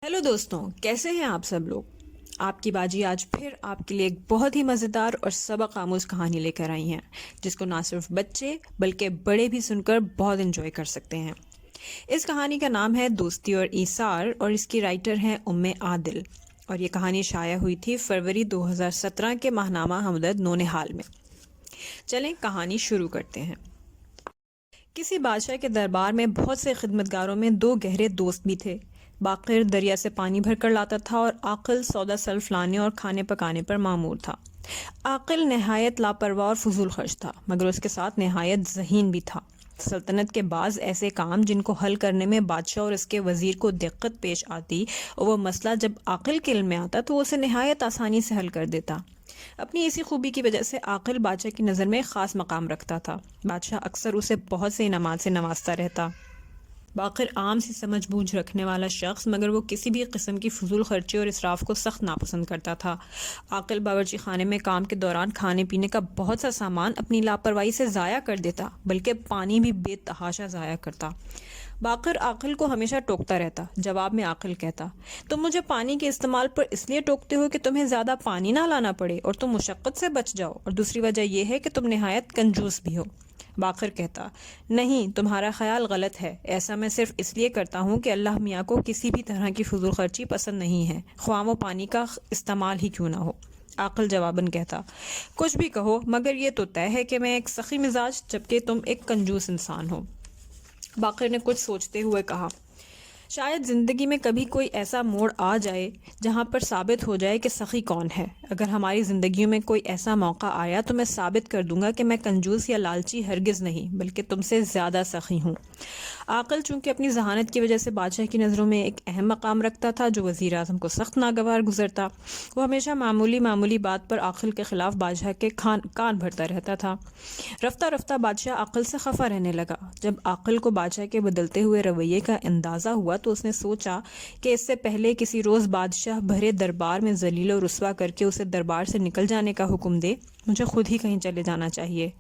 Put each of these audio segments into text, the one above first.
Hello दोस्तों, कैसे हैं आप सब लोग। आपकी बाजी आज फिर आपके लिए एक बहुत ही मज़ेदार और सबक आमूज कहानी लेकर आई हैं, जिसको ना सिर्फ बच्चे बल्कि बड़े भी सुनकर बहुत एंजॉय कर सकते हैं। इस कहानी का नाम है दोस्ती और ईसार और इसकी राइटर हैं उम्मे आदिल। और ये कहानी शाया हुई थी फरवरी 2017 के माहनामा हमदर्द नौनिहाल में। चलें कहानी शुरू करते हैं। किसी बादशाह के दरबार में बहुत से खिदमतगारों में दो गहरे दोस्त भी थे। बाकिर दरिया से पानी भर कर लाता था और आकिल सौदा सल्फ लाने और खाने पकाने पर मामूर था। आकिल नहायत लापरवाह और फजूल खर्च था, मगर उसके साथ नहायत ज़हीन भी था। सल्तनत के बाज़ ऐसे काम जिनको हल करने में बादशाह और उसके वज़ीर को दिक्कत पेश आती और वो मसला जब आकिल के इल्म में आता तो उसे नहायत आसानी से हल कर देता। अपनी इसी खूबी की वजह से आकिल बादशाह की नज़र में ख़ास मकाम रखता था। बादशाह अक्सर उसे बहुत से इनामात से नवाजता रहता। बाकिर आम सी समझ बूझ रखने वाला शख्स, मगर वो किसी भी किस्म की फजूल खर्ची और इसराफ को सख्त नापसंद करता था। आकिल बावर्ची खाने में काम के दौरान खाने पीने का बहुत सा सामान अपनी लापरवाही से ज़ाया कर देता, बल्कि पानी भी बेतहाशा ज़ाया करता। बाकिर आकिल को हमेशा टोकता रहता। जवाब में आकिल कहता, तुम मुझे पानी के इस्तेमाल पर इसलिए टोकते हो कि तुम्हें ज़्यादा पानी ना लाना पड़े और तुम मुशक्क़त से बच जाओ, और दूसरी वजह यह है कि तुम नहायत कंजूस भी हो। बाकिर कहता, नहीं, तुम्हारा ख्याल गलत है। ऐसा मैं सिर्फ इसलिए करता हूँ कि अल्लाह मियाँ को किसी भी तरह की फजूल खर्ची पसंद नहीं है, ख्वाह वो पानी का इस्तेमाल ही क्यों ना हो। आकिल जवाबन कहता, कुछ भी कहो, मगर ये तो तय है कि मैं एक सखी मिजाज जबकि तुम एक कंजूस इंसान हो। बाकिर ने कुछ सोचते हुए कहा, शायद ज़िंदगी में कभी कोई ऐसा मोड़ आ जाए जहाँ पर साबित हो जाए कि सखी कौन है। अगर हमारी ज़िंदगी में कोई ऐसा मौका आया तो मैं साबित कर दूंगा कि मैं कंजूस या लालची हरगिज़ नहीं, बल्कि तुमसे ज़्यादा सखी हूँ। आकिल चूँकि अपनी जहानत की वजह से बादशाह की नज़रों में एक अहम मकाम रखता था जो वज़ीर आज़म को सख्त नागवार गुजरता। वो हमेशा मामूली बात पर आकिल के ख़िलाफ़ बादशाह के कान भरता रहता था। रफ्ता रफ्ता बादशाह आकिल से खफा रहने लगा। जब आकिल को बादशाह के बदलते हुए रवैये का अंदाज़ा हुआ तो उसने सोचा कि इससे पहले किसी रोज़ बादशाह भरे दरबार में जलील और रुस्वा करके उसे दरबार से निकल जाने का हुक्म दे, मुझे खुद ही कहीं चले जाना चाहिए।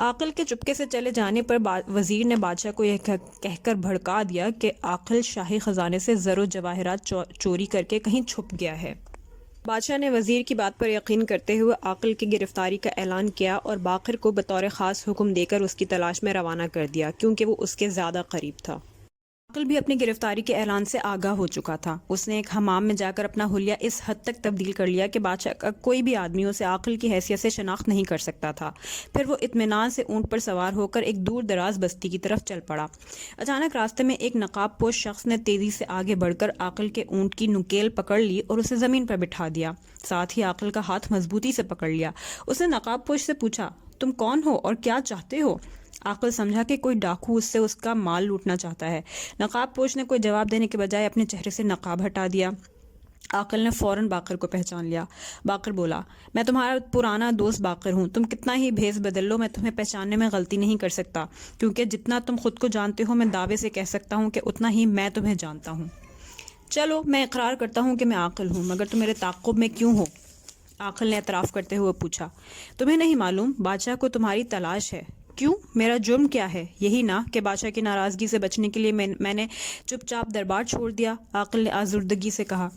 आकिल के चुपके से चले जाने पर वज़ीर ने बादशाह को यह कहकर भड़का दिया कि आकिल शाही ख़जाने से ज़रो जवाहरात चोरी करके कहीं छुप गया है। बादशाह ने वज़ीर की बात पर यकीन करते हुए आकिल की गिरफ्तारी का ऐलान किया और बाकिर को बतौर ख़ास हुक्म देकर उसकी तलाश में रवाना कर दिया, क्योंकि वो उसके ज़्यादा करीब था। आकिल भी अपनी गिरफ्तारी के ऐलान से आगाह हो चुका था। उसने एक हमाम में जाकर अपना हुलिया इस हद तक तब्दील कर लिया कि बादशाह का कोई भी आदमी उसे आकिल की हैसियत से शनाख्त नहीं कर सकता था। फिर वो इत्मीनान से ऊँट पर सवार होकर एक दूर दराज बस्ती की तरफ चल पड़ा। अचानक रास्ते में एक नकाब पोश शख्स ने तेज़ी से आगे बढ़कर आकिल के ऊँट की नुकेल पकड़ ली और उसे ज़मीन पर बिठा दिया। साथ ही आकिल का हाथ मजबूती से पकड़ लिया। उसने नकाब पोश से पूछा, तुम कौन हो और क्या चाहते हो? आकिल समझा कि कोई डाकू उससे उसका माल लूटना चाहता है। नकाब पोश ने कोई जवाब देने के बजाय अपने चेहरे से नकाब हटा दिया। आकिल ने फ़ौरन बाकिर को पहचान लिया। बाकिर बोला, मैं तुम्हारा पुराना दोस्त बाकिर हूँ। तुम कितना ही भेस बदल लो, मैं तुम्हें पहचानने में गलती नहीं कर सकता, क्योंकि जितना तुम खुद को जानते हो मैं दावे से कह सकता हूँ कि उतना ही मैं तुम्हें जानता हूँ। चलो, मैं इकरार करता हूँ कि मैं आकिल हूँ, मगर तुम मेरे ताक़ुब में क्यों हो? आकिल ने एतराफ़ करते हुए पूछा, तुम्हें नहीं मालूम बादशाह को तुम्हारी तलाश है। क्यों? मेरा जुर्म क्या है? यही ना कि बादशाह की नाराज़गी से बचने के लिए मैंने चुपचाप दरबार छोड़ दिया। आकिल ने आज़ुर्दगी से कहा,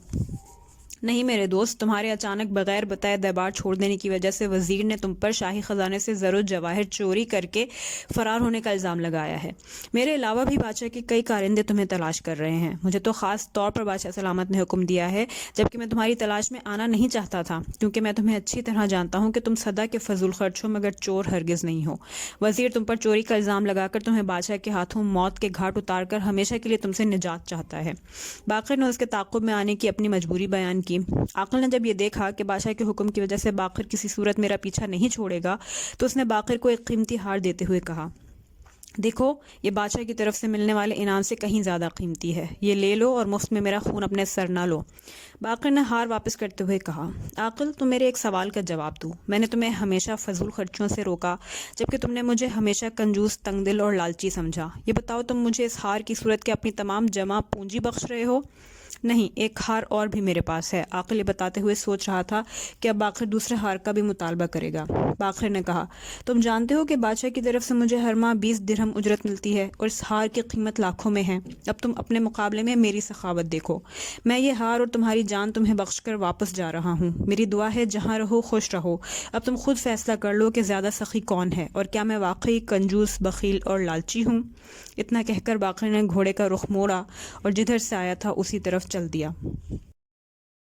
नहीं मेरे दोस्त, तुम्हारे अचानक बगैर बताए दरबार छोड़ देने की वजह से वज़ीर ने तुम पर शाही ख़जाने से ज़रो जवाहर चोरी करके फ़रार होने का इल्ज़ाम लगाया है। मेरे अलावा भी बादशाह के कई कारिंदे तुम्हें तलाश कर रहे हैं। मुझे तो ख़ास तौर पर बादशाह सलामत ने हुक्म दिया है, जबकि मैं तुम्हारी तलाश में आना नहीं चाहता था, क्योंकि मैं तुम्हें अच्छी तरह जानता हूँ कि तुम सदा के फजूल खर्च हो, मगर चोर हरगिज़ नहीं हो। वज़ीर तुम पर चोरी का इल्ज़ाम लगाकर तुम्हें बादशाह के हाथों मौत के घाट उतार कर हमेशा के लिए तुमसे निजात चाहता है। बाकिर ने उसके ताक़ुब में आने की अपनी मजबूरी बयान की। आकिल ने जब ये देखा कि बादशाह के हुक्म की वजह से बाकिर किसी सूरत मेरा पीछा नहीं छोड़ेगा, तो उसने बाकिर को एक कीमती हार देते हुए कहा, देखो, ये बादशाह की तरफ से मिलने वाले इनाम से कहीं ज़्यादा कीमती है। ये ले लो और मुफ्त में मेरा खून अपने सर ना लो। बाकिर ने हार वापस करते हुए कहा, आकिल, तुम मेरे एक सवाल का जवाब दो। मैंने तुम्हें हमेशा फजूल खर्चों से रोका, जबकि तुमने मुझे हमेशा कंजूस, तंगदिल और लालची समझा। ये बताओ, तुम मुझे इस हार की सूरत के अपनी तमाम जमा पूंजी बख्श रहे हो? نہیں، ایک ہار اور بھی میرے پاس ہے۔ عاقل یہ بتاتے ہوئے سوچ رہا تھا کہ اب باقر دوسرے ہار کا بھی مطالبہ کرے گا۔ باقر نے کہا، تم جانتے ہو کہ بادشاہ کی طرف سے مجھے ہر ماہ 20 درہم اجرت ملتی ہے اور اس ہار کی قیمت لاکھوں میں ہے۔ اب تم اپنے مقابلے میں میری سخاوت دیکھو۔ میں یہ ہار اور تمہاری جان تمہیں بخش کر واپس جا رہا ہوں۔ میری دعا ہے جہاں رہو خوش رہو۔ اب تم خود فیصلہ کر لو کہ زیادہ سخی کون ہے، اور کیا میں واقعی کنجوس، بخیل اور لالچی ہوں؟ اتنا کہہ کر باقر نے گھوڑے کا رخ موڑا اور جدھر سے آیا تھا اسی طرف چل دیا۔